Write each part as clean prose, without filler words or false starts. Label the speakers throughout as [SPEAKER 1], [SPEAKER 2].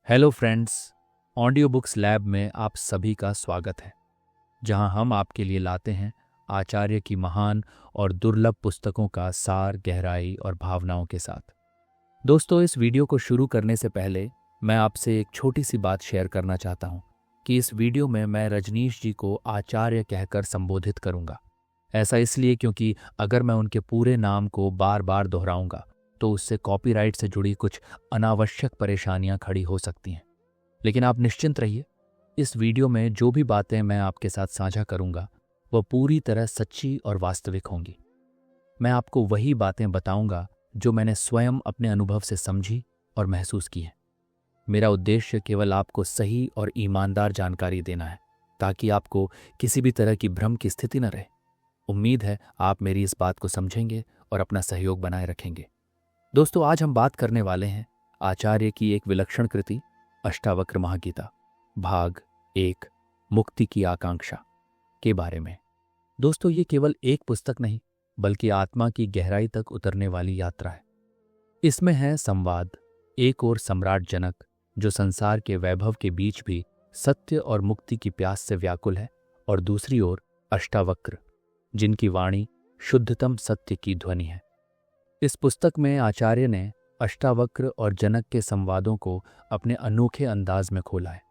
[SPEAKER 1] Hello friends, audio books lab में आप सभी का स्वागत है, जहां हम आपके लिए लाते हैं आचार्य की महान और दुर्लभ पुस्तकों का सार, गहराई और भावनाओं के साथ। दोस्तों, इस वीडियो को शुरू करने से पहले मैं आपसे एक छोटी सी बात शेयर करना चाहता हूं कि इस वीडियो में मैं रजनीश जी को आचार्य कहकर संबोधित करूंगा। ऐसा इसलिए क्योंकि अगर मैं उनके पूरे नाम को बार बार दोहराऊंगा तो उससे कॉपीराइट से जुड़ी कुछ अनावश्यक परेशानियां खड़ी हो सकती हैं। लेकिन आप निश्चिंत रहिए, इस वीडियो में जो भी बातें मैं आपके साथ साझा करूंगा वह पूरी तरह सच्ची और वास्तविक होंगी। मैं आपको वही बातें बताऊंगा जो मैंने स्वयं अपने अनुभव से समझी और महसूस की हैं। मेरा उद्देश्य केवल आपको सही और ईमानदार जानकारी देना है, ताकि आपको किसी भी तरह की भ्रम की स्थिति न रहे। उम्मीद है आप मेरी इस बात को समझेंगे और अपना सहयोग बनाए रखेंगे। दोस्तों, आज हम बात करने वाले हैं आचार्य की एक विलक्षण कृति अष्टावक्र महागीता भाग 1 मुक्ति की आकांक्षा के बारे में। दोस्तों, ये केवल एक पुस्तक नहीं बल्कि आत्मा की गहराई तक उतरने वाली यात्रा है। इसमें है संवाद, एक ओर सम्राट जनक जो संसार के वैभव के बीच भी सत्य और मुक्ति की प्यास से व्याकुल है, और दूसरी ओर अष्टावक्र जिनकी वाणी शुद्धतम सत्य की ध्वनि है। इस पुस्तक में आचार्य ने अष्टावक्र और जनक के संवादों को अपने अनोखे अंदाज में खोला है।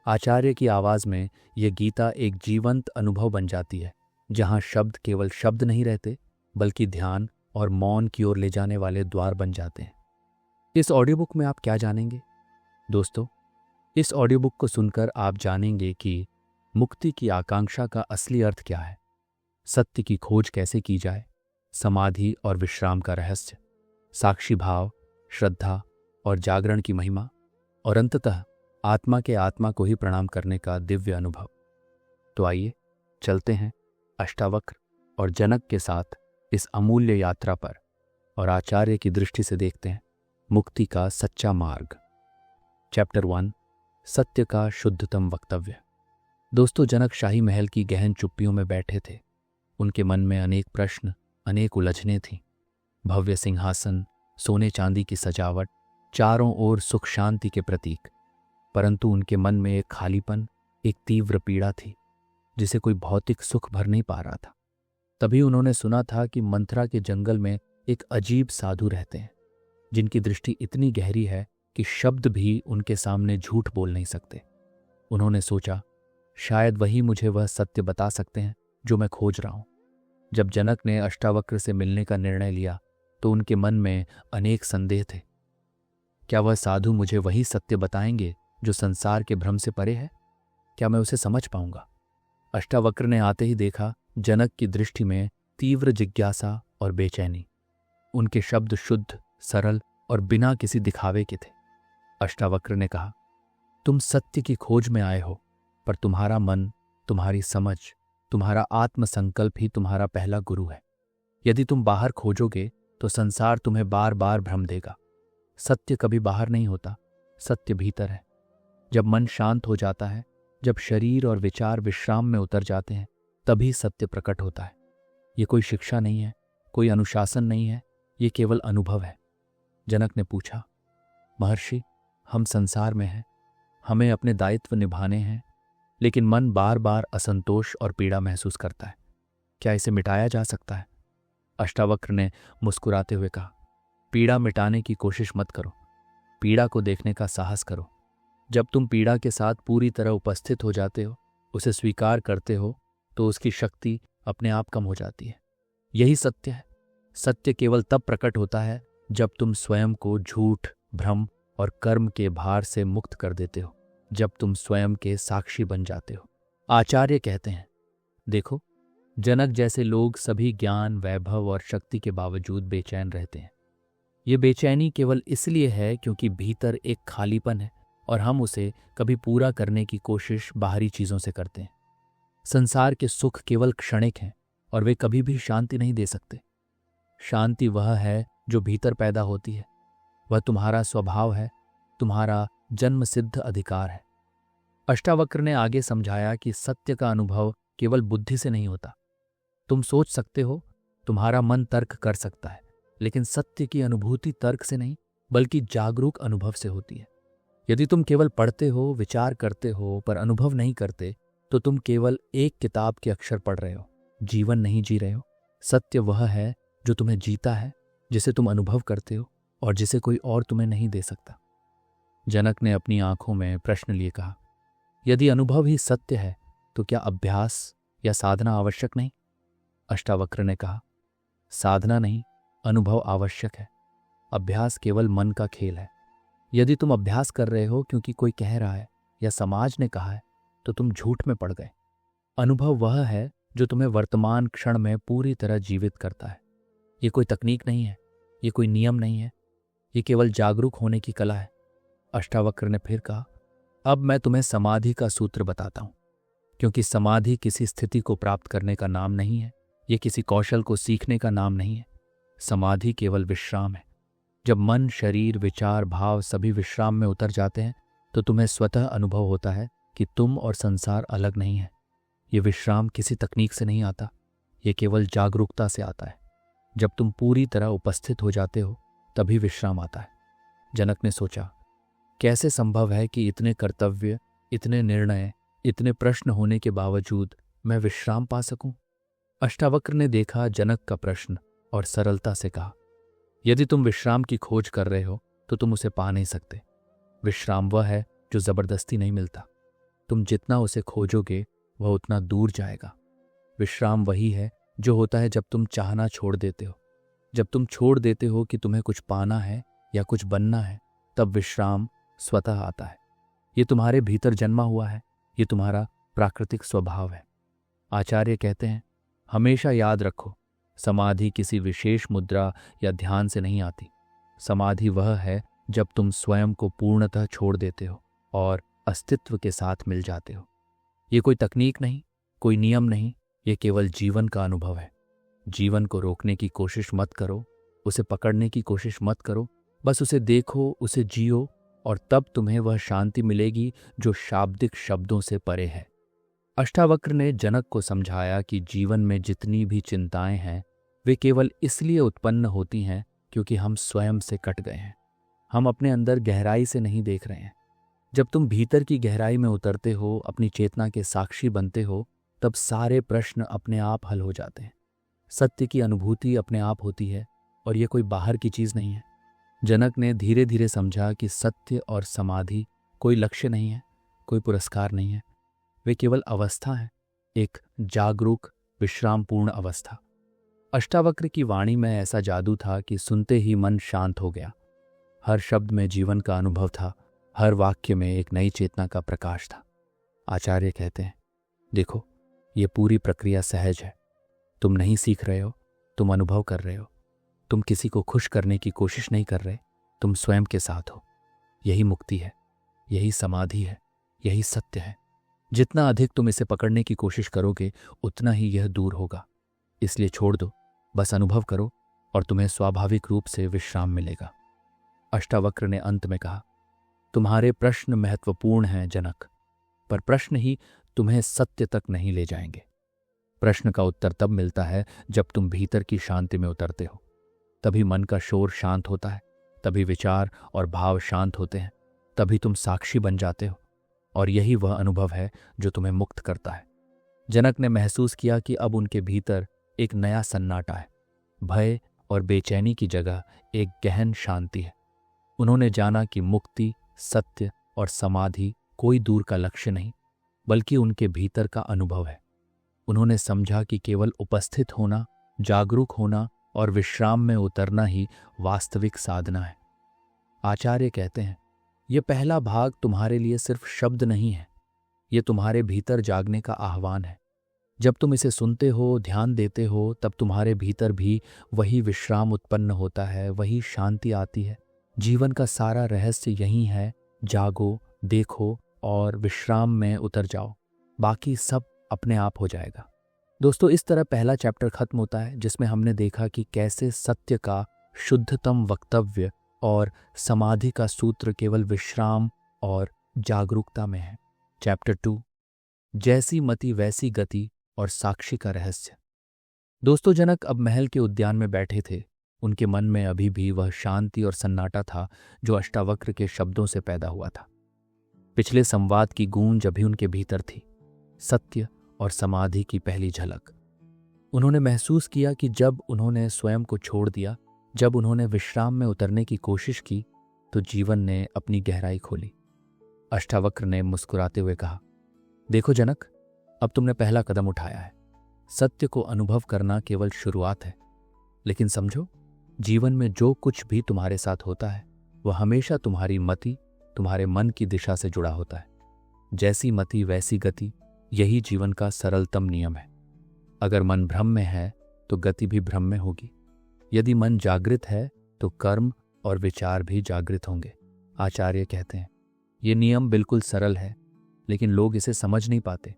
[SPEAKER 1] आचार्य की आवाज में यह गीता एक जीवंत अनुभव बन जाती है, जहां शब्द केवल शब्द नहीं रहते बल्कि ध्यान और मौन की ओर ले जाने वाले द्वार बन जाते हैं। इस ऑडियो बुक में आप क्या जानेंगे? दोस्तों, इस ऑडियो बुक को सुनकर आप जानेंगे कि मुक्ति की आकांक्षा का असली अर्थ क्या है, सत्य की खोज कैसे की जाए, समाधि और विश्राम का रहस्य, साक्षी भाव, श्रद्धा और जागरण की महिमा, और अंततः आत्मा के आत्मा को ही प्रणाम करने का दिव्य अनुभव। तो आइए चलते हैं अष्टावक्र और जनक के साथ इस अमूल्य यात्रा पर और आचार्य की दृष्टि से देखते हैं मुक्ति का सच्चा मार्ग। चैप्टर 1, सत्य का शुद्धतम वक्तव्य। दोस्तों, जनक शाही महल की गहन चुप्पियों में बैठे थे। उनके मन में अनेक प्रश्न, अनेक उलझनें थीं। भव्य सिंहासन, सोने चांदी की सजावट, चारों ओर सुख शांति के प्रतीक, परंतु उनके मन में एक खालीपन, एक तीव्र पीड़ा थी जिसे कोई भौतिक सुख भर नहीं पा रहा था। तभी उन्होंने सुना था कि मंथरा के जंगल में एक अजीब साधु रहते हैं, जिनकी दृष्टि इतनी गहरी है कि शब्द भी उनके सामने झूठ बोल नहीं सकते। उन्होंने सोचा, शायद वही मुझे वह सत्य बता सकते हैं जो मैं खोज रहा हूं। जब जनक ने अष्टावक्र से मिलने का निर्णय लिया तो उनके मन में अनेक संदेह थे। क्या वह साधु मुझे वही सत्य बताएंगे जो संसार के भ्रम से परे है? क्या मैं उसे समझ पाऊंगा? अष्टावक्र ने आते ही देखा जनक की दृष्टि में तीव्र जिज्ञासा और बेचैनी। उनके शब्द शुद्ध, सरल और बिना किसी दिखावे के थे। अष्टावक्र ने कहा, तुम सत्य की खोज में आए हो, पर तुम्हारा मन, तुम्हारी समझ, तुम्हारा आत्मसंकल्प ही तुम्हारा पहला गुरु है। यदि तुम बाहर खोजोगे तो संसार तुम्हें बार बार भ्रम देगा। सत्य कभी बाहर नहीं होता, सत्य भीतर है। जब मन शांत हो जाता है, जब शरीर और विचार विश्राम में उतर जाते हैं, तभी सत्य प्रकट होता है। ये कोई शिक्षा नहीं है, कोई अनुशासन नहीं है, ये केवल अनुभव है। जनक ने पूछा, महर्षि, हम संसार में हैं, हमें अपने दायित्व निभाने हैं, लेकिन मन बार बार असंतोष और पीड़ा महसूस करता है। क्या इसे मिटाया जा सकता है? अष्टावक्र ने मुस्कुराते हुए कहा, पीड़ा मिटाने की कोशिश मत करो, पीड़ा को देखने का साहस करो। जब तुम पीड़ा के साथ पूरी तरह उपस्थित हो जाते हो, उसे स्वीकार करते हो, तो उसकी शक्ति अपने आप कम हो जाती है। यही सत्य है। सत्य केवल तब प्रकट होता है जब तुम स्वयं को झूठ, भ्रम और कर्म के भार से मुक्त कर देते हो, जब तुम स्वयं के साक्षी बन जाते हो। आचार्य कहते हैं, देखो, जनक जैसे लोग सभी ज्ञान, वैभव और शक्ति के बावजूद बेचैन रहते हैं। ये बेचैनी केवल इसलिए है क्योंकि भीतर एक खालीपन है और हम उसे कभी पूरा करने की कोशिश बाहरी चीजों से करते हैं। संसार के सुख केवल क्षणिक हैं और वे कभी भी शांति नहीं दे सकते। शांति वह है जो भीतर पैदा होती है। वह तुम्हारा स्वभाव है, तुम्हारा जन्म सिद्ध अधिकार है। अष्टावक्र ने आगे समझाया कि सत्य का अनुभव केवल बुद्धि से नहीं होता। तुम सोच सकते हो, तुम्हारा मन तर्क कर सकता है, लेकिन सत्य की अनुभूति तर्क से नहीं बल्कि जागरूक अनुभव से होती है। यदि तुम केवल पढ़ते हो, विचार करते हो, पर अनुभव नहीं करते, तो तुम केवल एक किताब के अक्षर पढ़ रहे हो, जीवन नहीं जी रहे हो। सत्य वह है जो तुम्हें जीता है, जिसे तुम अनुभव करते हो और जिसे कोई और तुम्हें नहीं दे सकता। जनक ने अपनी आंखों में प्रश्न लिए कहा, यदि अनुभव ही सत्य है तो क्या अभ्यास या साधना आवश्यक नहीं? अष्टावक्र ने कहा, साधना नहीं, अनुभव आवश्यक है। अभ्यास केवल मन का खेल है। यदि तुम अभ्यास कर रहे हो क्योंकि कोई कह रहा है या समाज ने कहा है, तो तुम झूठ में पड़ गए। अनुभव वह है जो तुम्हें वर्तमान क्षण में पूरी तरह जीवित करता है। ये कोई तकनीक नहीं है, ये कोई नियम नहीं है, ये केवल जागरूक होने की कला है। अष्टावक्र ने फिर कहा, अब मैं तुम्हें समाधि का सूत्र बताता हूं, क्योंकि समाधि किसी स्थिति को प्राप्त करने का नाम नहीं है, ये किसी कौशल को सीखने का नाम नहीं है। समाधि केवल विश्राम है। जब मन, शरीर, विचार, भाव सभी विश्राम में उतर जाते हैं, तो तुम्हें स्वतः अनुभव होता है कि तुम और संसार अलग नहीं है। ये विश्राम किसी तकनीक से नहीं आता, ये केवल जागरूकता से आता है। जब तुम पूरी तरह उपस्थित हो जाते हो, तभी विश्राम आता है। जनक ने सोचा, कैसे संभव है कि इतने कर्तव्य, इतने निर्णय, इतने प्रश्न होने के बावजूद मैं विश्राम पा सकूं? अष्टावक्र ने देखा जनक का प्रश्न और सरलता से कहा, यदि तुम विश्राम की खोज कर रहे हो तो तुम उसे पा नहीं सकते। विश्राम वह है जो जबरदस्ती नहीं मिलता। तुम जितना उसे खोजोगे वह उतना दूर जाएगा। विश्राम वही है जो होता है जब तुम चाहना छोड़ देते हो। जब तुम छोड़ देते हो कि तुम्हें कुछ पाना है या कुछ बनना है, तब विश्राम स्वतः आता है। ये तुम्हारे भीतर जन्मा हुआ है, ये तुम्हारा प्राकृतिक स्वभाव है। आचार्य कहते हैं, हमेशा याद रखो, समाधि किसी विशेष मुद्रा या ध्यान से नहीं आती। समाधि वह है जब तुम स्वयं को पूर्णतः छोड़ देते हो और अस्तित्व के साथ मिल जाते हो। ये कोई तकनीक नहीं, कोई नियम नहीं, ये केवल जीवन का अनुभव है। जीवन को रोकने की कोशिश मत करो, उसे पकड़ने की कोशिश मत करो, बस उसे देखो, उसे जियो, और तब तुम्हें वह शांति मिलेगी जो शाब्दिक शब्दों से परे है। अष्टावक्र ने जनक को समझाया कि जीवन में जितनी भी चिंताएं हैं, वे केवल इसलिए उत्पन्न होती हैं क्योंकि हम स्वयं से कट गए हैं। हम अपने अंदर गहराई से नहीं देख रहे हैं। जब तुम भीतर की गहराई में उतरते हो, अपनी चेतना के साक्षी बनते हो, तब सारे प्रश्न अपने आप हल हो जाते हैं। सत्य की अनुभूति अपने आप होती है और ये कोई बाहर की चीज नहीं है। जनक ने धीरे धीरे समझा कि सत्य और समाधि कोई लक्ष्य नहीं है, कोई पुरस्कार नहीं है। वे केवल अवस्था है, एक जागरूक, विश्रामपूर्ण अवस्था। अष्टावक्र की वाणी में ऐसा जादू था कि सुनते ही मन शांत हो गया। हर शब्द में जीवन का अनुभव था, हर वाक्य में एक नई चेतना का प्रकाश था। आचार्य कहते हैं, देखो, ये पूरी प्रक्रिया सहज है। तुम नहीं सीख रहे हो, तुम अनुभव कर रहे हो। तुम किसी को खुश करने की कोशिश नहीं कर रहे, तुम स्वयं के साथ हो। यही मुक्ति है, यही समाधि है, यही सत्य है। जितना अधिक तुम इसे पकड़ने की कोशिश करोगे, उतना ही यह दूर होगा। इसलिए छोड़ दो, बस अनुभव करो और तुम्हें स्वाभाविक रूप से विश्राम मिलेगा। अष्टावक्र ने अंत में कहा, तुम्हारे प्रश्न महत्वपूर्ण हैं जनक, पर प्रश्न ही तुम्हें सत्य तक नहीं ले जाएंगे। प्रश्न का उत्तर तब मिलता है जब तुम भीतर की शांति में उतरते हो। तभी मन का शोर शांत होता है, तभी विचार और भाव शांत होते हैं, तभी तुम साक्षी बन जाते हो। और यही वह अनुभव है जो तुम्हें मुक्त करता है। जनक ने महसूस किया कि अब उनके भीतर एक नया सन्नाटा है। भय और बेचैनी की जगह एक गहन शांति है। उन्होंने जाना कि मुक्ति, सत्य और समाधि कोई दूर का लक्ष्य नहीं, बल्कि उनके भीतर का अनुभव है। उन्होंने समझा कि केवल उपस्थित होना, जागरूक होना और विश्राम में उतरना ही वास्तविक साधना है। आचार्य कहते हैं, यह पहला भाग तुम्हारे लिए सिर्फ शब्द नहीं है, यह तुम्हारे भीतर जागने का आह्वान है। जब तुम इसे सुनते हो, ध्यान देते हो, तब तुम्हारे भीतर भी वही विश्राम उत्पन्न होता है, वही शांति आती है। जीवन का सारा रहस्य यही है, जागो, देखो और विश्राम में उतर जाओ, बाकी सब अपने आप हो जाएगा। दोस्तों, इस तरह पहला चैप्टर खत्म होता है, जिसमें हमने देखा कि कैसे सत्य का शुद्धतम वक्तव्य और समाधि का सूत्र केवल विश्राम और जागरूकता में है। चैप्टर 2, जैसी मति वैसी गति और साक्षी का रहस्य। दोस्तों, जनक अब महल के उद्यान में बैठे थे। उनके मन में अभी भी वह शांति और सन्नाटा था जो अष्टावक्र के शब्दों से पैदा हुआ था। पिछले संवाद की गूंज अभी उनके भीतर थी, सत्य और समाधि की पहली झलक। उन्होंने महसूस किया कि जब उन्होंने स्वयं को छोड़ दिया, जब उन्होंने विश्राम में उतरने की कोशिश की, तो जीवन ने अपनी गहराई खोली। अष्टावक्र ने मुस्कुराते हुए कहा, देखो जनक, अब तुमने पहला कदम उठाया है। सत्य को अनुभव करना केवल शुरुआत है, लेकिन समझो, जीवन में जो कुछ भी तुम्हारे साथ होता है वह हमेशा तुम्हारी मति, तुम्हारे मन की दिशा से जुड़ा होता है। जैसी मति वैसी गति, यही जीवन का सरलतम नियम है। अगर मन भ्रम में है तो गति भी भ्रम में होगी। यदि मन जागृत है तो कर्म और विचार भी जागृत होंगे। आचार्य कहते हैं, ये नियम बिल्कुल सरल है, लेकिन लोग इसे समझ नहीं पाते।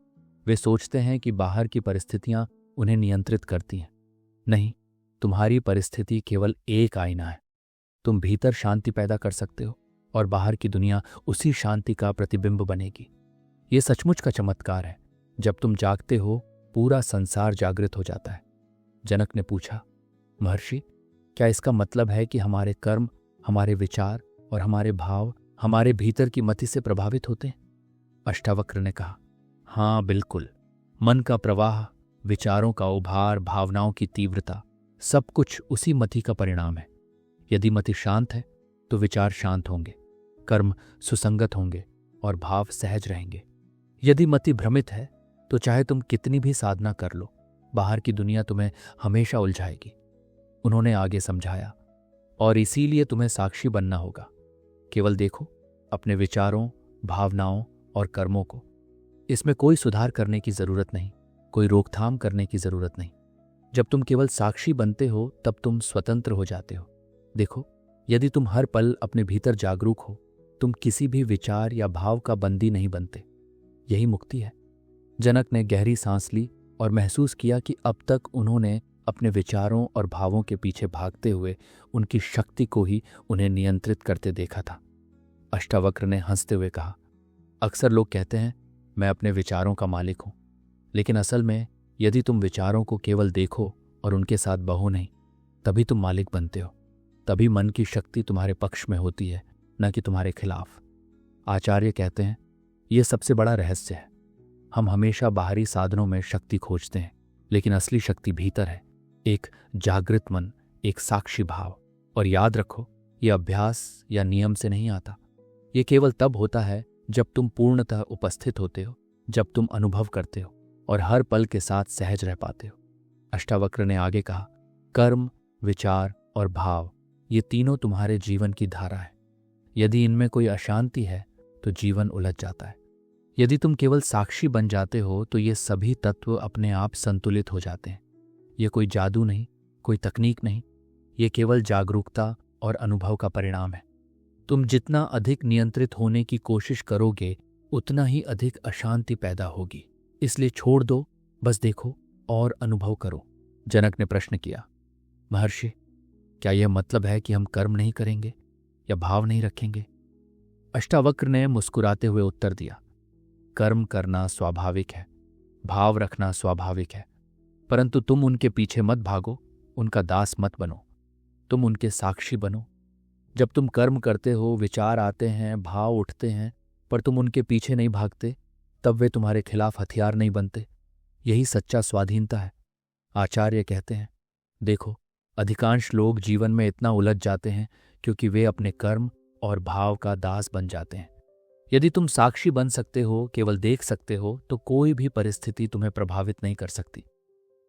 [SPEAKER 1] वे सोचते हैं कि बाहर की परिस्थितियां उन्हें नियंत्रित करती हैं। नहीं, तुम्हारी परिस्थिति केवल एक आईना है। तुम भीतर शांति पैदा कर सकते हो और बाहर की दुनिया उसी शांति का प्रतिबिंब बनेगी। ये सचमुच का चमत्कार है। जब तुम जागते हो, पूरा संसार जागृत हो जाता है। जनक ने पूछा, महर्षि, क्या इसका मतलब है कि हमारे कर्म, हमारे विचार और हमारे भाव हमारे भीतर की मति से प्रभावित होते हैं? अष्टावक्र ने कहा, हाँ बिल्कुल। मन का प्रवाह, विचारों का उभार, भावनाओं की तीव्रता, सब कुछ उसी मति का परिणाम है। यदि मति शांत है तो विचार शांत होंगे, कर्म सुसंगत होंगे और भाव सहज रहेंगे। यदि मति भ्रमित है तो चाहे तुम कितनी भी साधना कर लो, बाहर की दुनिया तुम्हें हमेशा उलझाएगी। उन्होंने आगे समझाया, और इसीलिए तुम्हें साक्षी बनना होगा। केवल देखो अपने विचारों, भावनाओं और कर्मों को। इसमें कोई सुधार करने की जरूरत नहीं, कोई रोकथाम करने की जरूरत नहीं। जब तुम केवल साक्षी बनते हो तब तुम स्वतंत्र हो जाते हो। देखो, यदि तुम हर पल अपने भीतर जागरूक हो, तुम किसी भी विचार या भाव का बंदी नहीं बनते। यही मुक्ति है। जनक ने गहरी सांस ली और महसूस किया कि अब तक उन्होंने अपने विचारों और भावों के पीछे भागते हुए उनकी शक्ति को ही उन्हें नियंत्रित करते देखा था। अष्टावक्र ने हंसते हुए कहा, अक्सर लोग कहते हैं मैं अपने विचारों का मालिक हूं, लेकिन असल में यदि तुम विचारों को केवल देखो और उनके साथ बहो नहीं, तभी तुम मालिक बनते हो। तभी मन की शक्ति तुम्हारे पक्ष में होती है, न कि तुम्हारे खिलाफ। आचार्य कहते हैं, यह सबसे बड़ा रहस्य है। हम हमेशा बाहरी साधनों में शक्ति खोजते हैं, लेकिन असली शक्ति भीतर है, एक जागृत मन, एक साक्षी भाव। और याद रखो, यह अभ्यास या नियम से नहीं आता। ये केवल तब होता है जब तुम पूर्णतः उपस्थित होते हो, जब तुम अनुभव करते हो और हर पल के साथ सहज रह पाते हो। अष्टावक्र ने आगे कहा, कर्म, विचार और भाव, ये तीनों तुम्हारे जीवन की धारा है। यदि इनमें कोई अशांति है तो जीवन उलझ जाता है। यदि तुम केवल साक्षी बन जाते हो तो ये सभी तत्व अपने आप संतुलित हो जाते हैं। ये कोई जादू नहीं, कोई तकनीक नहीं, ये केवल जागरूकता और अनुभव का परिणाम है। तुम जितना अधिक नियंत्रित होने की कोशिश करोगे, उतना ही अधिक अशांति पैदा होगी। इसलिए छोड़ दो, बस देखो और अनुभव करो। जनक ने प्रश्न किया, महर्षि, क्या यह मतलब है कि हम कर्म नहीं करेंगे या भाव नहीं रखेंगे? अष्टावक्र ने मुस्कुराते हुए उत्तर दिया, कर्म करना स्वाभाविक है, भाव रखना स्वाभाविक है, परंतु तुम उनके पीछे मत भागो, उनका दास मत बनो। तुम उनके साक्षी बनो। जब तुम कर्म करते हो, विचार आते हैं, भाव उठते हैं, पर तुम उनके पीछे नहीं भागते, तब वे तुम्हारे खिलाफ हथियार नहीं बनते। यही सच्चा स्वाधीनता है। आचार्य कहते हैं, देखो, अधिकांश लोग जीवन में इतना उलझ जाते हैं क्योंकि वे अपने कर्म और भाव का दास बन जाते हैं। यदि तुम साक्षी बन सकते हो, केवल देख सकते हो, तो कोई भी परिस्थिति तुम्हें प्रभावित नहीं कर सकती।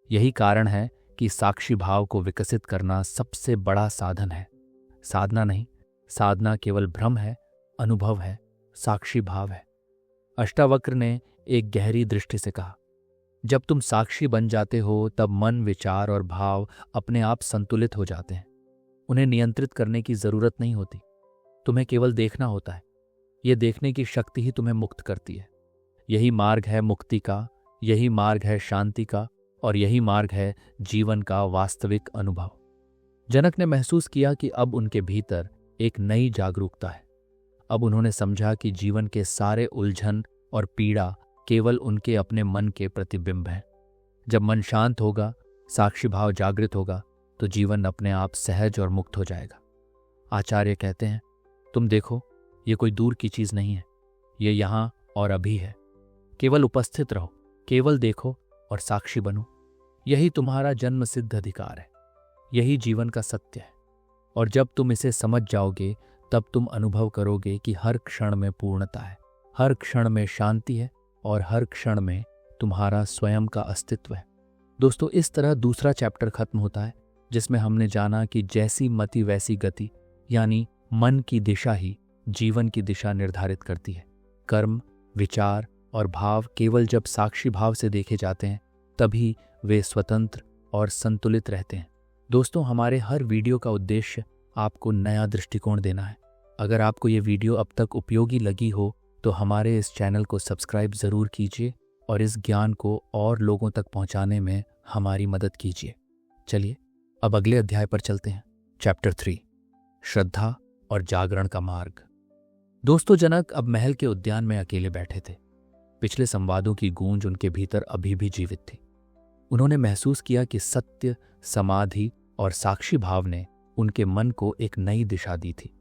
[SPEAKER 1] यही कारण है कि साक्षी भाव को विकसित करना सबसे बड़ा साधन है। साधना नहीं, साधना केवल भ्रम है, अनुभव है, साक्षी भाव है। अष्टावक्र ने एक गहरी दृष्टि से कहा, जब तुम साक्षी बन जाते हो तब मन, विचार और भाव अपने आप संतुलित हो जाते हैं। उन्हें नियंत्रित करने की जरूरत नहीं होती, तुम्हें केवल देखना होता है। यह देखने की शक्ति ही तुम्हें मुक्त करती है। यही मार्ग है मुक्ति का, यही मार्ग है शांति का, और यही मार्ग है जीवन का वास्तविक अनुभव। जनक ने महसूस किया कि अब उनके भीतर एक नई जागरूकता है। अब उन्होंने समझा कि जीवन के सारे उलझन और पीड़ा केवल उनके अपने मन के प्रतिबिंब हैं। जब मन शांत होगा, साक्षी भाव जागृत होगा, तो जीवन अपने आप सहज और मुक्त हो जाएगा। आचार्य कहते हैं, तुम देखो, ये कोई दूर की चीज नहीं है, ये यहाँ और अभी है। केवल उपस्थित रहो, केवल देखो और साक्षी बनो। यही तुम्हारा जन्म सिद्ध अधिकार है, यही जीवन का सत्य है। और जब तुम इसे समझ जाओगे तब तुम अनुभव करोगे कि हर क्षण में पूर्णता है, हर क्षण में शांति है और हर क्षण में तुम्हारा स्वयं का अस्तित्व है। दोस्तों, इस तरह दूसरा चैप्टर खत्म होता है, जिसमें हमने जाना कि जैसी मति वैसी गति, यानी मन की दिशा ही जीवन की दिशा निर्धारित करती है। कर्म, विचार और भाव केवल जब साक्षी भाव से देखे जाते हैं तभी वे स्वतंत्र और संतुलित रहते हैं। दोस्तों, हमारे हर वीडियो का उद्देश्य आपको नया दृष्टिकोण देना है। अगर आपको ये वीडियो अब तक उपयोगी लगी हो तो हमारे इस चैनल को सब्सक्राइब ज़रूर कीजिए और इस ज्ञान को और लोगों तक पहुंचाने में हमारी मदद कीजिए। चलिए अब अगले अध्याय पर चलते हैं। चैप्टर 3, श्रद्धा और जागरण का मार्ग। दोस्तों, जनक अब महल के उद्यान में अकेले बैठे थे। पिछले संवादों की गूंज उनके भीतर अभी भी जीवित थी। उन्होंने महसूस किया कि सत्य, समाधि और साक्षी भाव ने उनके मन को एक नई दिशा दी थी।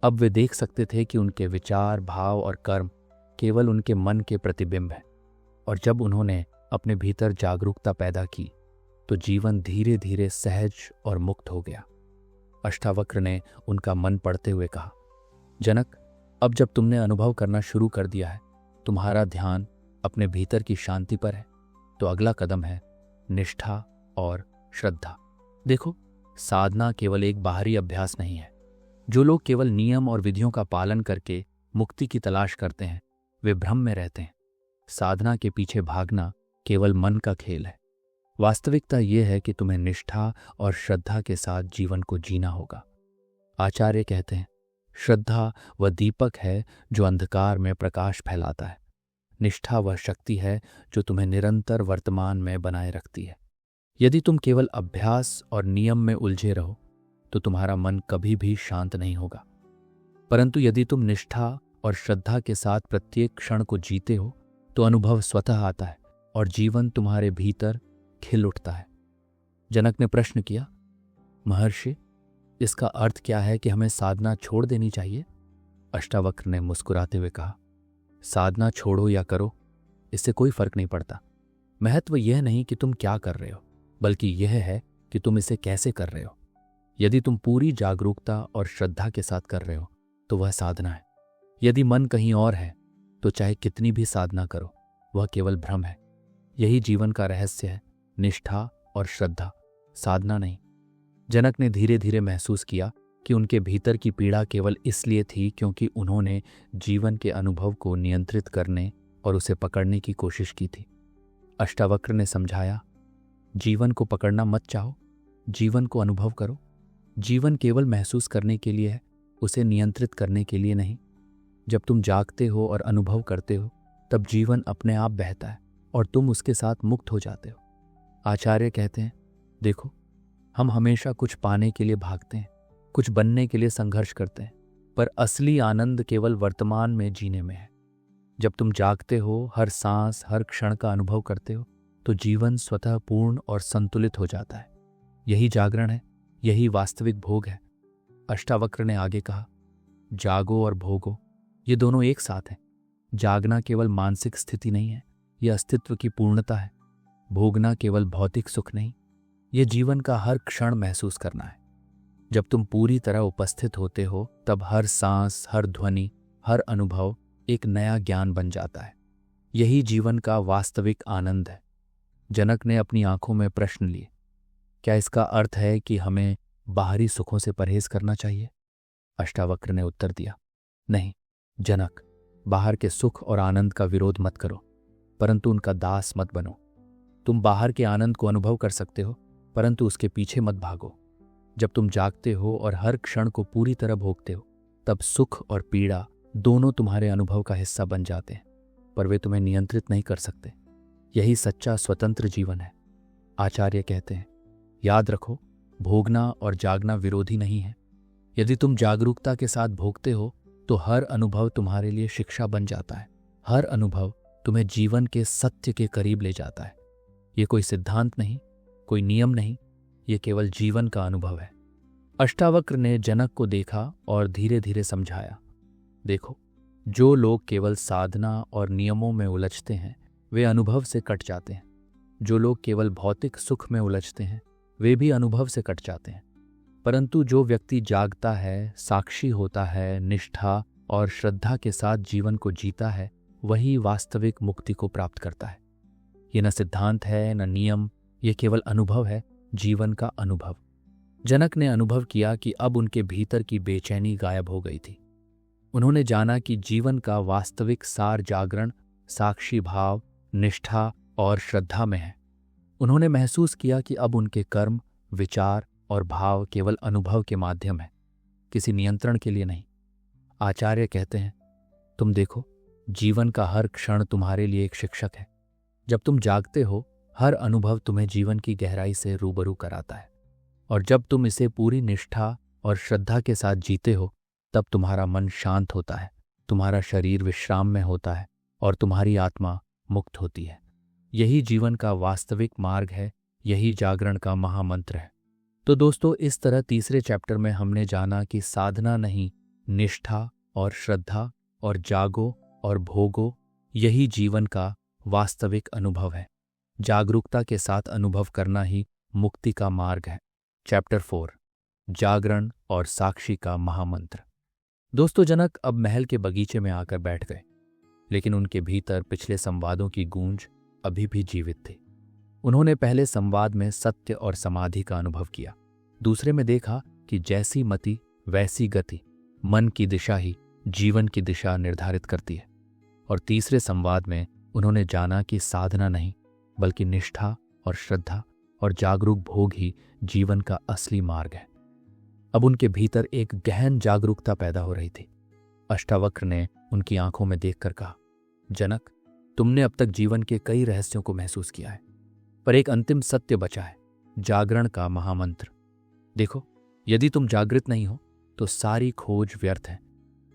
[SPEAKER 1] अब वे देख सकते थे कि उनके विचार, भाव और कर्म केवल उनके मन के प्रतिबिंब हैं। और जब उन्होंने अपने भीतर जागरूकता पैदा की तो जीवन धीरे धीरे सहज और मुक्त हो गया। अष्टावक्र ने उनका मन पढ़ते हुए कहा, जनक, अब जब तुमने अनुभव करना शुरू कर दिया है, तुम्हारा ध्यान अपने भीतर की शांति पर है, तो अगला कदम है निष्ठा और श्रद्धा। देखो, साधना केवल एक बाहरी अभ्यास नहीं है। जो लोग केवल नियम और विधियों का पालन करके मुक्ति की तलाश करते हैं वे भ्रम में रहते हैं। साधना के पीछे भागना केवल मन का खेल है। वास्तविकता यह है कि तुम्हें निष्ठा और श्रद्धा के साथ जीवन को जीना होगा। आचार्य कहते हैं, श्रद्धा वह दीपक है जो अंधकार में प्रकाश फैलाता है। निष्ठा वह शक्ति है जो तुम्हें निरंतर वर्तमान में बनाए रखती है। यदि तुम केवल अभ्यास और नियम में उलझे रहो तो तुम्हारा मन कभी भी शांत नहीं होगा। परंतु यदि तुम निष्ठा और श्रद्धा के साथ प्रत्येक क्षण को जीते हो तो अनुभव स्वतः आता है और जीवन तुम्हारे भीतर खिल उठता है। जनक ने प्रश्न किया, महर्षि, इसका अर्थ क्या है कि हमें साधना छोड़ देनी चाहिए? अष्टावक्र ने मुस्कुराते हुए कहा, साधना छोड़ो या करो, इससे कोई फर्क नहीं पड़ता। महत्व यह नहीं कि तुम क्या कर रहे हो, बल्कि यह है कि तुम इसे कैसे कर रहे हो। यदि तुम पूरी जागरूकता और श्रद्धा के साथ कर रहे हो तो वह साधना है। यदि मन कहीं और है तो चाहे कितनी भी साधना करो, वह केवल भ्रम है। यही जीवन का रहस्य है, निष्ठा और श्रद्धा, साधना नहीं। जनक ने धीरे धीरे महसूस किया कि उनके भीतर की पीड़ा केवल इसलिए थी क्योंकि उन्होंने जीवन के अनुभव को नियंत्रित करने और उसे पकड़ने की कोशिश की थी। अष्टावक्र ने समझाया, जीवन को पकड़ना मत चाहो, जीवन को अनुभव करो। जीवन केवल महसूस करने के लिए है, उसे नियंत्रित करने के लिए नहीं। जब तुम जागते हो और अनुभव करते हो तब जीवन अपने आप बहता है और तुम उसके साथ मुक्त हो जाते हो। आचार्य कहते हैं, देखो, हम हमेशा कुछ पाने के लिए भागते हैं, कुछ बनने के लिए संघर्ष करते हैं, पर असली आनंद केवल वर्तमान में जीने में है। जब तुम जागते हो, हर सांस, हर क्षण का अनुभव करते हो तो जीवन स्वतः पूर्ण और संतुलित हो जाता है। यही जागरण है, यही वास्तविक भोग है। अष्टावक्र ने आगे कहा, जागो और भोगो, ये दोनों एक साथ हैं। जागना केवल मानसिक स्थिति नहीं है, यह अस्तित्व की पूर्णता है। भोगना केवल भौतिक सुख नहीं, यह जीवन का हर क्षण महसूस करना है। जब तुम पूरी तरह उपस्थित होते हो तब हर सांस, हर ध्वनि, हर अनुभव एक नया ज्ञान बन जाता है। यही जीवन का वास्तविक आनंद है। जनक ने अपनी आंखों में प्रश्न लिए, क्या इसका अर्थ है कि हमें बाहरी सुखों से परहेज करना चाहिए? अष्टावक्र ने उत्तर दिया, नहीं जनक, बाहर के सुख और आनंद का विरोध मत करो, परंतु उनका दास मत बनो। तुम बाहर के आनंद को अनुभव कर सकते हो, परंतु उसके पीछे मत भागो। जब तुम जागते हो और हर क्षण को पूरी तरह भोगते हो तब सुख और पीड़ा दोनों तुम्हारे अनुभव का हिस्सा बन जाते हैं, पर वे तुम्हें नियंत्रित नहीं कर सकते। यही सच्चा स्वतंत्र जीवन है। आचार्य कहते हैं, याद रखो, भोगना और जागना विरोधी नहीं है। यदि तुम जागरूकता के साथ भोगते हो तो हर अनुभव तुम्हारे लिए शिक्षा बन जाता है। हर अनुभव तुम्हें जीवन के सत्य के करीब ले जाता है। ये कोई सिद्धांत नहीं, कोई नियम नहीं, ये केवल जीवन का अनुभव है। अष्टावक्र ने जनक को देखा और धीरे धीरे समझाया, देखो, जो लोग केवल साधना और नियमों में उलझते हैं वे अनुभव से कट जाते हैं। जो लोग केवल भौतिक सुख में उलझते हैं वे भी अनुभव से कट जाते हैं। परंतु जो व्यक्ति जागता है, साक्षी होता है, निष्ठा और श्रद्धा के साथ जीवन को जीता है, वही वास्तविक मुक्ति को प्राप्त करता है। ये न सिद्धांत है न नियम, ये केवल अनुभव है, जीवन का अनुभव। जनक ने अनुभव किया कि अब उनके भीतर की बेचैनी गायब हो गई थी। उन्होंने जाना कि जीवन का वास्तविक सार जागरण, साक्षी भाव, निष्ठा और श्रद्धा में है। उन्होंने महसूस किया कि अब उनके कर्म, विचार और भाव केवल अनुभव के माध्यम है, किसी नियंत्रण के लिए नहीं। आचार्य कहते हैं, तुम देखो, जीवन का हर क्षण तुम्हारे लिए एक शिक्षक है। जब तुम जागते हो, हर अनुभव तुम्हें जीवन की गहराई से रूबरू कराता है, और जब तुम इसे पूरी निष्ठा और श्रद्धा के साथ जीते हो, तब तुम्हारा मन शांत होता है, तुम्हारा शरीर विश्राम में होता है और तुम्हारी आत्मा मुक्त होती है। यही जीवन का वास्तविक मार्ग है, यही जागरण का महामंत्र है। तो दोस्तों, इस तरह तीसरे चैप्टर में हमने जाना कि साधना नहीं, निष्ठा और श्रद्धा और जागो और भोगो, यही जीवन का वास्तविक अनुभव है। जागरूकता के साथ अनुभव करना ही मुक्ति का मार्ग है। चैप्टर 4, जागरण और साक्षी का महामंत्र। दोस्तों, जनक अब महल के बगीचे में आकर बैठ गए, लेकिन उनके भीतर पिछले संवादों की गूंज अभी भी जीवित थी। उन्होंने पहले संवाद में सत्य और समाधि का अनुभव किया, दूसरे में देखा कि जैसी मति वैसी गति, मन की दिशा ही जीवन की दिशा निर्धारित करती है, और तीसरे संवाद में उन्होंने जाना कि साधना नहीं बल्कि निष्ठा और श्रद्धा और जागरूक भोग ही जीवन का असली मार्ग है। अब उनके भीतर एक गहन जागरूकता पैदा हो रही थी। अष्टावक्र ने उनकी आंखों में देखकर कहा, जनक, तुमने अब तक जीवन के कई रहस्यों को महसूस किया है, पर एक अंतिम सत्य बचा है, जागरण का महामंत्र। देखो, यदि तुम जागृत नहीं हो तो सारी खोज व्यर्थ है।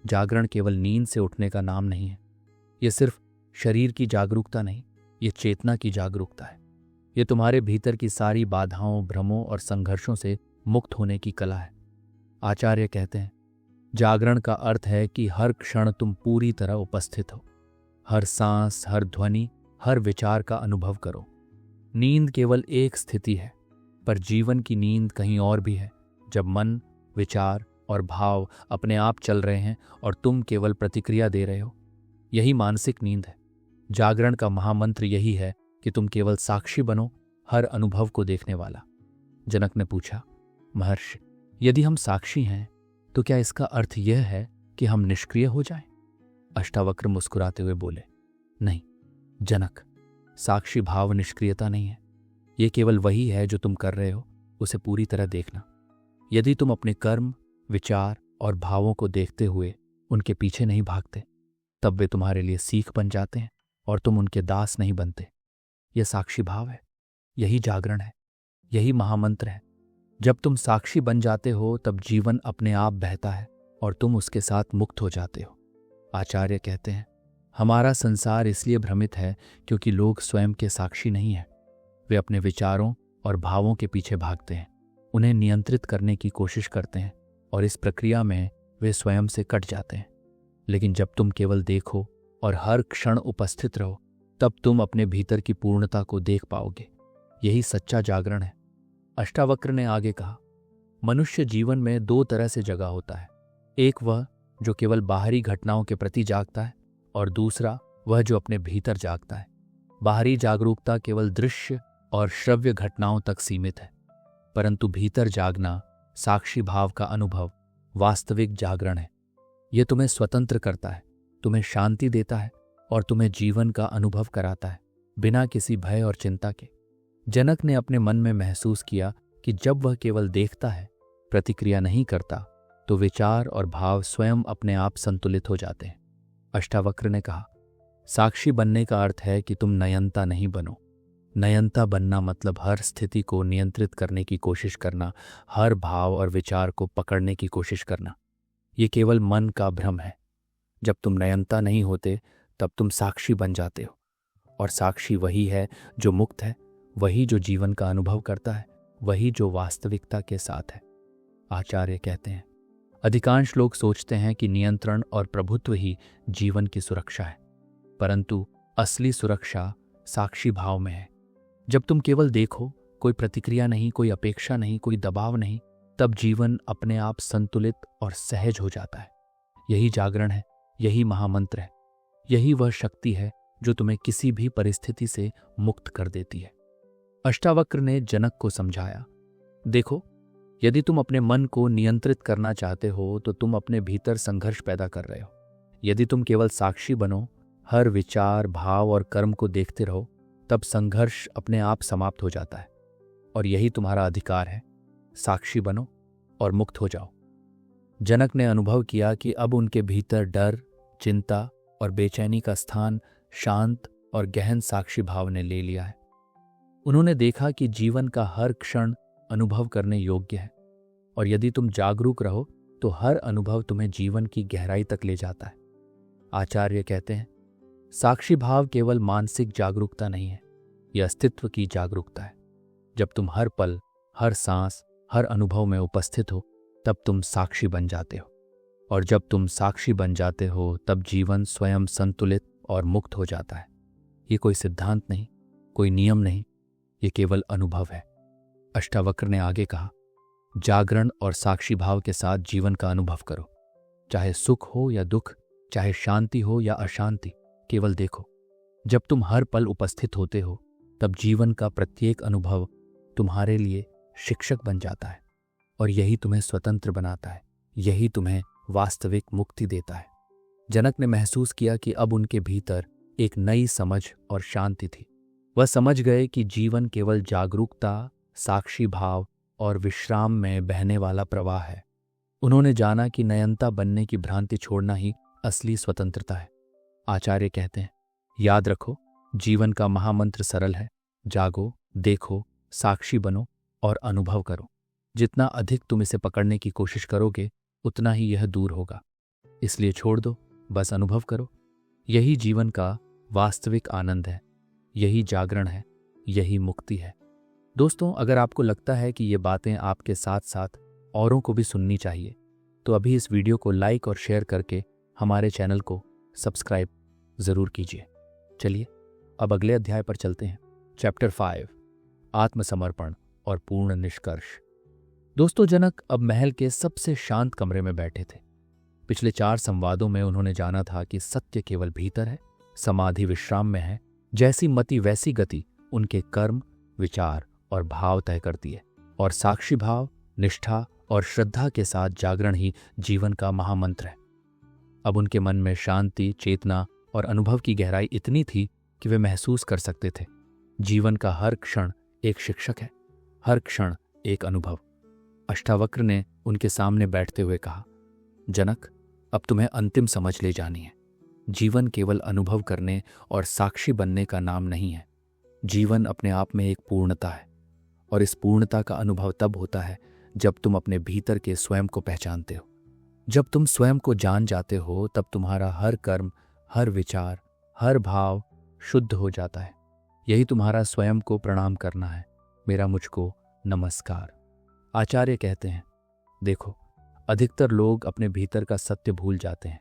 [SPEAKER 1] जागरण केवल नींद से उठने का नाम नहीं है। यह सिर्फ शरीर की जागरूकता नहीं, ये चेतना की जागरूकता है। ये तुम्हारे भीतर की सारी बाधाओं, भ्रमों और संघर्षों से मुक्त होने की कला है। आचार्य कहते हैं, जागरण का अर्थ है कि हर क्षण तुम पूरी तरह उपस्थित हो। हर सांस, हर ध्वनि, हर विचार का अनुभव करो। नींद केवल एक स्थिति है, पर जीवन की नींद कहीं और भी है, जब मन, विचार और भाव अपने आप चल रहे हैं और तुम केवल प्रतिक्रिया दे रहे हो। यही मानसिक नींद है। जागरण का महामंत्र यही है कि तुम केवल साक्षी बनो, हर अनुभव को देखने वाला। जनक ने पूछा, महर्षि, यदि हम साक्षी हैं तो क्या इसका अर्थ यह है कि हम निष्क्रिय हो जाएं? अष्टावक्र मुस्कुराते हुए बोले, नहीं जनक, साक्षी भाव निष्क्रियता नहीं है। यह केवल वही है जो तुम कर रहे हो, उसे पूरी तरह देखना। यदि तुम अपने कर्म, विचार और भावों को देखते हुए उनके पीछे नहीं भागते, तब वे तुम्हारे लिए सीख बन जाते हैं और तुम उनके दास नहीं बनते। यह साक्षी भाव है, यही जागरण है, यही महामंत्र है। जब तुम साक्षी बन जाते हो तब जीवन अपने आप बहता है और तुम उसके साथ मुक्त हो जाते हो। आचार्य कहते हैं, हमारा संसार इसलिए भ्रमित है क्योंकि लोग स्वयं के साक्षी नहीं हैं। वे अपने विचारों और भावों के पीछे भागते हैं, उन्हें नियंत्रित करने की कोशिश करते हैं और इस प्रक्रिया में वे स्वयं से कट जाते हैं। लेकिन जब तुम केवल देखो और हर क्षण उपस्थित रहो, तब तुम अपने भीतर की पूर्णता को देख पाओगे। यही सच्चा जागरण है। अष्टावक्र ने आगे कहा, मनुष्य जीवन में दो तरह से जगा होता है। एक वह जो केवल बाहरी घटनाओं के प्रति जागता है, और दूसरा वह जो अपने भीतर जागता है। बाहरी जागरूकता केवल दृश्य और श्रव्य घटनाओं तक सीमित है, परंतु भीतर जागना, साक्षी भाव का अनुभव वास्तविक जागरण है। यह तुम्हें स्वतंत्र करता है, तुम्हें शांति देता है और तुम्हें जीवन का अनुभव कराता है, बिना किसी भय और चिंता के। जनक ने अपने मन में महसूस किया कि जब वह केवल देखता है, प्रतिक्रिया नहीं करता, तो विचार और भाव स्वयं अपने आप संतुलित हो जाते हैं। अष्टावक्र ने कहा, साक्षी बनने का अर्थ है कि तुम नयनता नहीं बनो। नयनता बनना मतलब हर स्थिति को नियंत्रित करने की कोशिश करना, हर भाव और विचार को पकड़ने की कोशिश करना। ये केवल मन का भ्रम है। जब तुम नयनता नहीं होते, तब तुम साक्षी बन जाते हो, और साक्षी वही है जो मुक्त है, वही जो जीवन का अनुभव करता है, वही जो वास्तविकता के साथ है। आचार्य कहते हैं, अधिकांश लोग सोचते हैं कि नियंत्रण और प्रभुत्व ही जीवन की सुरक्षा है, परंतु असली सुरक्षा साक्षी भाव में है। जब तुम केवल देखो, कोई प्रतिक्रिया नहीं, कोई अपेक्षा नहीं, कोई दबाव नहीं, तब जीवन अपने आप संतुलित और सहज हो जाता है। यही जागरण है, यही महामंत्र है, यही वह शक्ति है जो तुम्हें किसी भी परिस्थिति से मुक्त कर देती है। अष्टावक्र ने जनक को समझाया, देखो, यदि तुम अपने मन को नियंत्रित करना चाहते हो तो तुम अपने भीतर संघर्ष पैदा कर रहे हो। यदि तुम केवल साक्षी बनो, हर विचार, भाव और कर्म को देखते रहो, तब संघर्ष अपने आप समाप्त हो जाता है। और यही तुम्हारा अधिकार है, साक्षी बनो और मुक्त हो जाओ। जनक ने अनुभव किया कि अब उनके भीतर डर, चिंता और बेचैनी का स्थान शांत और गहन साक्षी भाव ने ले लिया है। उन्होंने देखा कि जीवन का हर क्षण अनुभव करने योग्य है, और यदि तुम जागरूक रहो तो हर अनुभव तुम्हें जीवन की गहराई तक ले जाता है। आचार्य कहते हैं, साक्षी भाव केवल मानसिक जागरूकता नहीं है, यह अस्तित्व की जागरूकता है। जब तुम हर पल, हर सांस, हर अनुभव में उपस्थित हो, तब तुम साक्षी बन जाते हो। और जब तुम साक्षी बन जाते हो, तब जीवन स्वयं संतुलित और मुक्त हो जाता है। ये कोई सिद्धांत नहीं, कोई नियम नहीं, ये केवल अनुभव है। अष्टावक्र ने आगे कहा, जागरण और साक्षी भाव के साथ जीवन का अनुभव करो। चाहे सुख हो या दुख, चाहे शांति हो या अशांति, केवल देखो। जब तुम हर पल उपस्थित होते हो, तब जीवन का प्रत्येक अनुभव तुम्हारे लिए शिक्षक बन जाता है, और यही तुम्हें स्वतंत्र बनाता है, यही तुम्हें वास्तविक मुक्ति देता है। जनक ने महसूस किया कि अब उनके भीतर एक नई समझ और शांति थी। वह समझ गए कि जीवन केवल जागरूकता, साक्षी भाव और विश्राम में बहने वाला प्रवाह है। उन्होंने जाना कि नयनता बनने की भ्रांति छोड़ना ही असली स्वतंत्रता है। आचार्य कहते हैं, याद रखो, जीवन का महामंत्र सरल है, जागो, देखो, साक्षी बनो और अनुभव करो। जितना अधिक तुम इसे पकड़ने की कोशिश करोगे, उतना ही यह दूर होगा। इसलिए छोड़ दो, बस अनुभव करो। यही जीवन का वास्तविक आनंद है, यही जागरण है, यही मुक्ति है। दोस्तों, अगर आपको लगता है कि ये बातें आपके साथ साथ औरों को भी सुननी चाहिए, तो अभी इस वीडियो को लाइक और शेयर करके हमारे चैनल को सब्सक्राइब ज़रूर कीजिए। चलिए अब अगले अध्याय पर चलते हैं। चैप्टर 5, आत्मसमर्पण और पूर्ण निष्कर्ष। दोस्तों, जनक अब महल के सबसे शांत कमरे में बैठे थे। पिछले 4 संवादों में उन्होंने जाना था कि सत्य केवल भीतर है, समाधि विश्राम में है, जैसी मति वैसी गति उनके कर्म, विचार और भाव तय करती है, और साक्षी भाव, निष्ठा और श्रद्धा के साथ जागरण ही जीवन का महामंत्र है। अब उनके मन में शांति, चेतना और अनुभव की गहराई इतनी थी कि वे महसूस कर सकते थे, जीवन का हर क्षण एक शिक्षक है, हर क्षण एक अनुभव। अष्टावक्र ने उनके सामने बैठते हुए कहा, जनक, अब तुम्हें अंतिम समझ ले जानी है। जीवन केवल अनुभव करने और साक्षी बनने का नाम नहीं है। जीवन अपने आप में एक पूर्णता है, और इस पूर्णता का अनुभव तब होता है जब तुम अपने भीतर के स्वयं को पहचानते हो। जब तुम स्वयं को जान जाते हो, तब तुम्हारा हर कर्म, हर विचार, हर भाव शुद्ध हो जाता है। यही तुम्हारा स्वयं को प्रणाम करना है, मेरा मुझको नमस्कार। आचार्य कहते हैं, देखो, अधिकतर लोग अपने भीतर का सत्य भूल जाते हैं।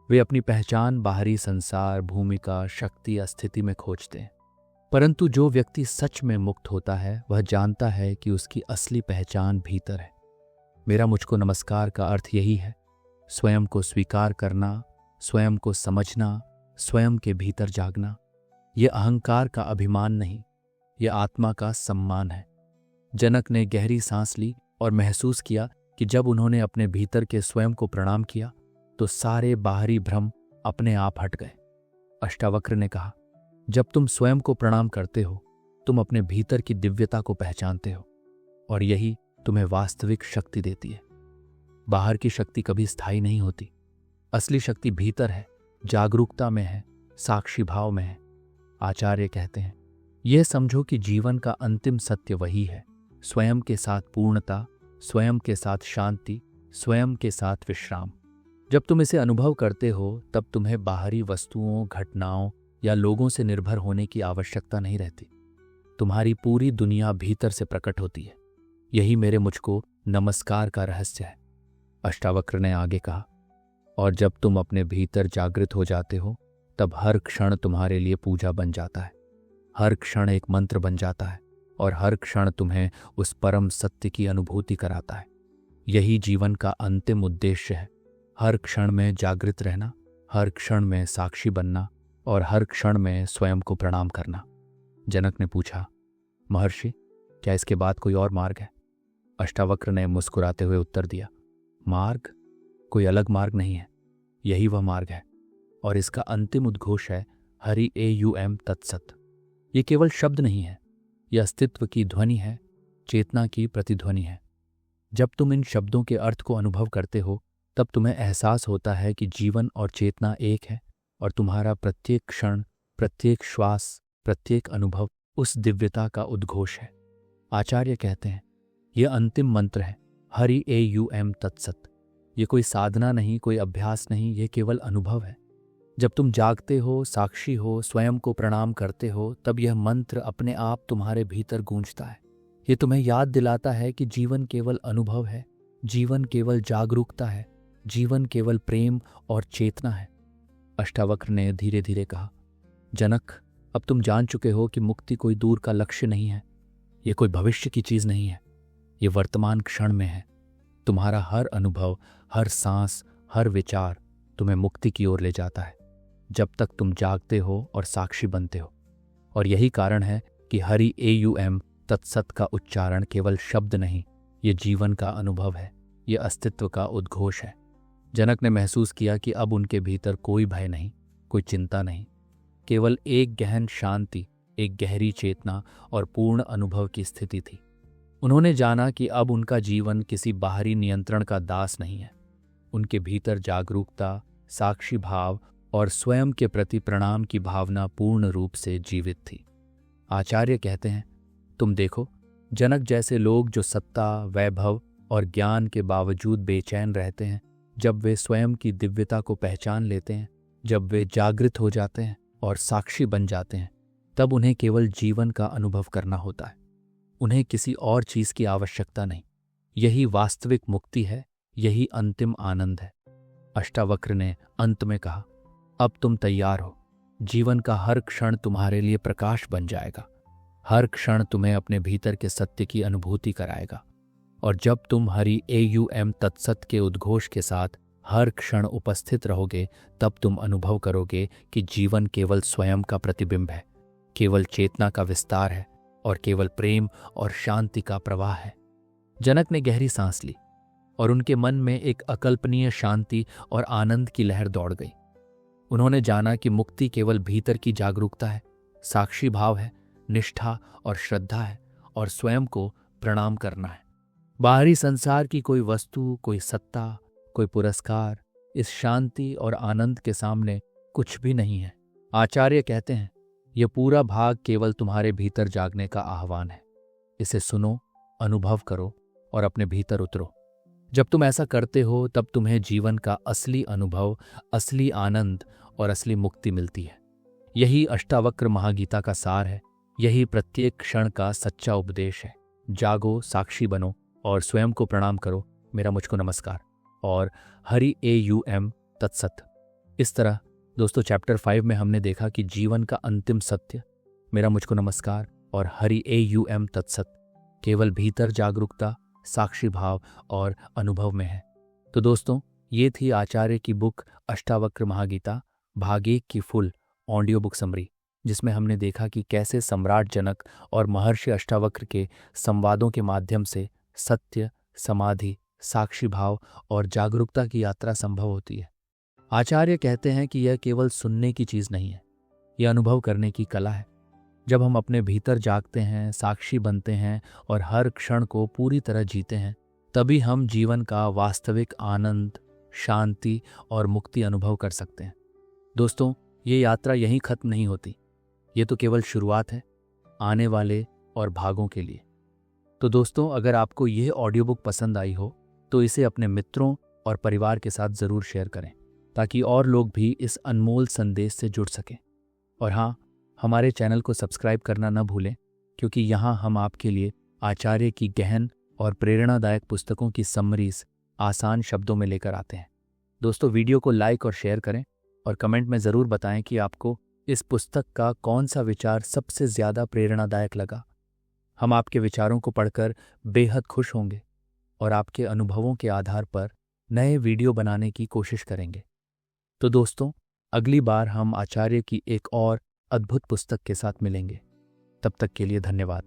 [SPEAKER 1] वे अपनी पहचान बाहरी संसार, भूमिका, शक्ति या स्थिति में खोजते हैं। परंतु जो व्यक्ति सच में मुक्त होता है, वह जानता है कि उसकी असली पहचान भीतर है। मेरा मुझको नमस्कार का अर्थ यही है, स्वयं को स्वीकार करना, स्वयं को समझना, स्वयं के भीतर जागना। यह अहंकार का अभिमान नहीं, यह आत्मा का सम्मान है। जनक ने गहरी सांस ली और महसूस किया कि जब उन्होंने अपने भीतर के स्वयं को प्रणाम किया, तो सारे बाहरी भ्रम अपने आप हट गए। अष्टावक्र ने कहा, जब तुम स्वयं को प्रणाम करते हो, तुम अपने भीतर की दिव्यता को पहचानते हो, और यही तुम्हें वास्तविक शक्ति देती है। बाहर की शक्ति कभी स्थायी नहीं होती। असली शक्ति भीतर है, जागरूकता में है, साक्षी भाव में है। आचार्य कहते हैं, यह समझो कि जीवन का अंतिम सत्य वही है, स्वयं के साथ पूर्णता, स्वयं के साथ शांति, स्वयं के साथ विश्राम। जब तुम इसे अनुभव करते हो, तब तुम्हें बाहरी वस्तुओं, घटनाओं या लोगों से निर्भर होने की आवश्यकता नहीं रहती। तुम्हारी पूरी दुनिया भीतर से प्रकट होती है। यही मेरे मुझको नमस्कार का रहस्य है। अष्टावक्र ने आगे कहा, और जब तुम अपने भीतर जागृत हो जाते हो तब हर क्षण तुम्हारे लिए पूजा बन जाता है, हर क्षण एक मंत्र बन जाता है और हर क्षण तुम्हें उस परम सत्य की अनुभूति कराता है। यही जीवन का अंतिम उद्देश्य है, हर क्षण में जागृत रहना, हर क्षण में साक्षी बनना और हर क्षण में स्वयं को प्रणाम करना। जनक ने पूछा, महर्षि, क्या इसके बाद कोई और मार्ग है? अष्टावक्र ने मुस्कुराते हुए उत्तर दिया, मार्ग? कोई अलग मार्ग नहीं है, यही वह मार्ग है और इसका अंतिम उद्घोष है हरि AUM तत्सत। ये केवल शब्द नहीं है, यह अस्तित्व की ध्वनि है, चेतना की प्रतिध्वनि है। जब तुम इन शब्दों के अर्थ को अनुभव करते हो तब तुम्हें एहसास होता है कि जीवन और चेतना एक है और तुम्हारा प्रत्येक क्षण, प्रत्येक श्वास, प्रत्येक अनुभव उस दिव्यता का उद्घोष है। आचार्य कहते हैं, यह अंतिम मंत्र है, हरि AUM तत्सत। ये कोई साधना नहीं, कोई अभ्यास नहीं, ये केवल अनुभव है। जब तुम जागते हो, साक्षी हो, स्वयं को प्रणाम करते हो, तब यह मंत्र अपने आप तुम्हारे भीतर गूंजता है। ये तुम्हें याद दिलाता है कि जीवन केवल अनुभव है, जीवन केवल जागरूकता है, जीवन केवल प्रेम और चेतना है। अष्टावक्र ने धीरे धीरे कहा, जनक, अब तुम जान चुके हो कि मुक्ति कोई दूर का लक्ष्य नहीं है, ये कोई भविष्य की चीज नहीं है, ये वर्तमान क्षण में है। तुम्हारा हर अनुभव, हर सांस, हर विचार तुम्हें मुक्ति की ओर ले जाता है, जब तक तुम जागते हो और साक्षी बनते हो। और यही कारण है कि हरि AUM तत्सत का उच्चारण केवल शब्द नहीं, ये जीवन का अनुभव है, ये अस्तित्व का उद्घोष है। जनक ने महसूस किया कि अब उनके भीतर कोई भय नहीं, कोई चिंता नहीं, केवल एक गहन शांति, एक गहरी चेतना और पूर्ण अनुभव की स्थिति थी। उन्होंने जाना कि अब उनका जीवन किसी बाहरी नियंत्रण का दास नहीं है। उनके भीतर जागरूकता, साक्षी भाव और स्वयं के प्रति प्रणाम की भावना पूर्ण रूप से जीवित थी। आचार्य कहते हैं, तुम देखो, जनक जैसे लोग जो सत्ता, वैभव और ज्ञान के बावजूद बेचैन रहते हैं, जब वे स्वयं की दिव्यता को पहचान लेते हैं, जब वे जागृत हो जाते हैं और साक्षी बन जाते हैं, तब उन्हें केवल जीवन का अनुभव करना होता है। उन्हें किसी और चीज की आवश्यकता नहीं। यही वास्तविक मुक्ति है, यही अंतिम आनंद है। अष्टावक्र ने अंत में कहा, अब तुम तैयार हो, जीवन का हर क्षण तुम्हारे लिए प्रकाश बन जाएगा, हर क्षण तुम्हें अपने भीतर के सत्य की अनुभूति कराएगा। और जब तुम हरि AUM तत्सत के उद्घोष के साथ हर क्षण उपस्थित रहोगे, तब तुम अनुभव करोगे कि जीवन केवल स्वयं का प्रतिबिंब है, केवल चेतना का विस्तार है और केवल प्रेम और शांति का प्रवाह है। जनक ने गहरी सांस ली और उनके मन में एक अकल्पनीय शांति और आनंद की लहर दौड़ गई। उन्होंने जाना कि मुक्ति केवल भीतर की जागरूकता है, साक्षी भाव है, निष्ठा और श्रद्धा है और स्वयं को प्रणाम करना है। बाहरी संसार की कोई वस्तु, कोई सत्ता, कोई पुरस्कार इस शांति और आनंद के सामने कुछ भी नहीं है। आचार्य कहते हैं, यह पूरा भाग केवल तुम्हारे भीतर जागने का आह्वान है। इसे सुनो, अनुभव करो और अपने भीतर उतरो। जब तुम ऐसा करते हो तब तुम्हें जीवन का असली अनुभव, असली आनंद और असली मुक्ति मिलती है। यही अष्टावक्र महागीता का सार है, यही प्रत्येक क्षण का सच्चा उपदेश है। जागो, साक्षी बनो और स्वयं को प्रणाम करो। मेरा मुझको नमस्कार और हरि AUM तत्सत। इस तरह दोस्तों, चैप्टर 5 में हमने देखा कि जीवन का अंतिम सत्य, मेरा मुझको नमस्कार और हरि AUM तत्सत, केवल भीतर जागरूकता, साक्षी भाव और अनुभव में है। तो दोस्तों, ये थी आचार्य की बुक अष्टावक्र महागीता भाग 1 की फुल ऑडियो बुक समरी, जिसमें हमने देखा कि कैसे सम्राट जनक और महर्षि अष्टावक्र के संवादों के माध्यम से सत्य, समाधि, साक्षी भाव और जागरूकता की यात्रा संभव होती है। आचार्य कहते हैं कि यह केवल सुनने की चीज नहीं है, यह अनुभव करने की कला है। जब हम अपने भीतर जागते हैं, साक्षी बनते हैं और हर क्षण को पूरी तरह जीते हैं, तभी हम जीवन का वास्तविक आनंद, शांति और मुक्ति अनुभव कर सकते हैं। दोस्तों, ये यात्रा यहीं खत्म नहीं होती, ये तो केवल शुरुआत है आने वाले और भागों के लिए। तो दोस्तों, अगर आपको यह ऑडियो बुक पसंद आई हो तो इसे अपने मित्रों और परिवार के साथ ज़रूर शेयर करें, ताकि और लोग भी इस अनमोल संदेश से जुड़ सकें। और हाँ, हमारे चैनल को सब्सक्राइब करना न भूलें, क्योंकि यहाँ हम आपके लिए आचार्य की गहन और प्रेरणादायक पुस्तकों की समरीज आसान शब्दों में लेकर आते हैं। दोस्तों, वीडियो को लाइक और शेयर करें और कमेंट में ज़रूर बताएं कि आपको इस पुस्तक का कौन सा विचार सबसे ज़्यादा प्रेरणादायक लगा। हम आपके विचारों को पढ़कर बेहद खुश होंगे और आपके अनुभवों के आधार पर नए वीडियो बनाने की कोशिश करेंगे। तो दोस्तों, अगली बार हम आचार्य की एक और अद्भुत पुस्तक के साथ मिलेंगे। तब तक के लिए धन्यवाद।